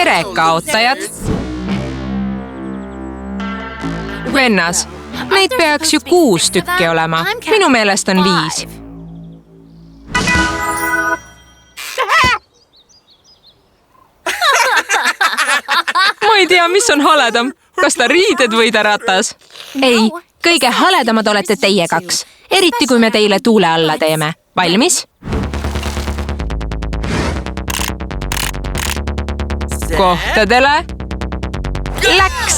tere, kaotajad! Vennas, neid peaks ju 6 tükki olema. Minu meelest on 5. Ma ei tea, mis on haledam. Kas ta riided või ta ratas? Ei, kõige haledamad olete teie 2. Eriti kui me teile tuule alla teeme. Valmis? Kohtadele. Läks!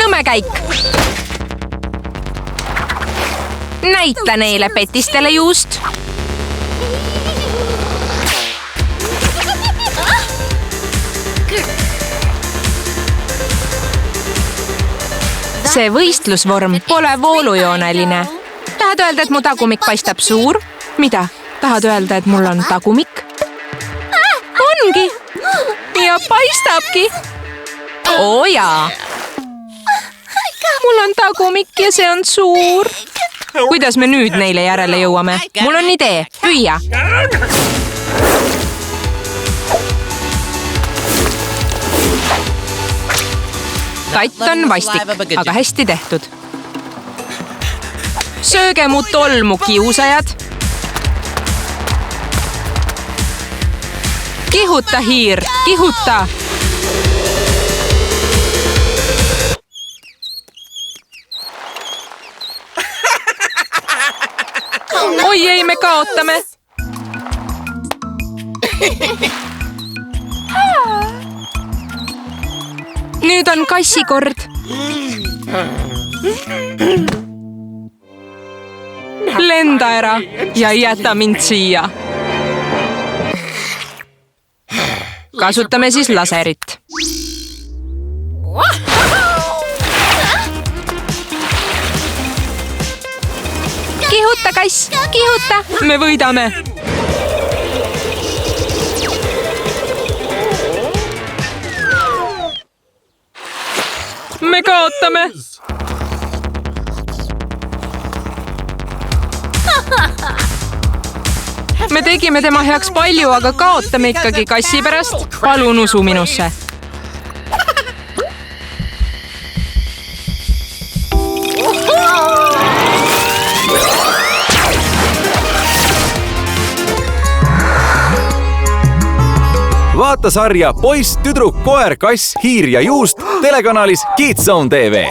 Nõme käik! Näita neile petistele juust! See võistlusvorm pole voolujooneline. Tahad öelda, et mu tagumik paistab suur? Mida? Tahad öelda, et mul on tagumik? Ongi! Ja paistabki! Oo jaa! Mul on tagumik ja see on suur. Kuidas me nüüd neile järele jõuame? Mul on idee. Püüa! Tatt on vastik, aga hästi tehtud. Sööge mu tolmu, kiusajad! Kihuta, hiir! Kihuta! Oi ei, me kaotame! Nüüd on kassi kord. Lenda ära ja jäta mind siia. Kasutame siis laserit. Kihuta, kass! Kihuta! Me võidame! Me kaotame! Me tegime tema heaks palju, aga kaotame ikkagi kassi pärast. Palun usu minusse. Vaata sarja Poiss, tüdruk, koer, kass, hiir ja juust telekanalis Kids Zone TV.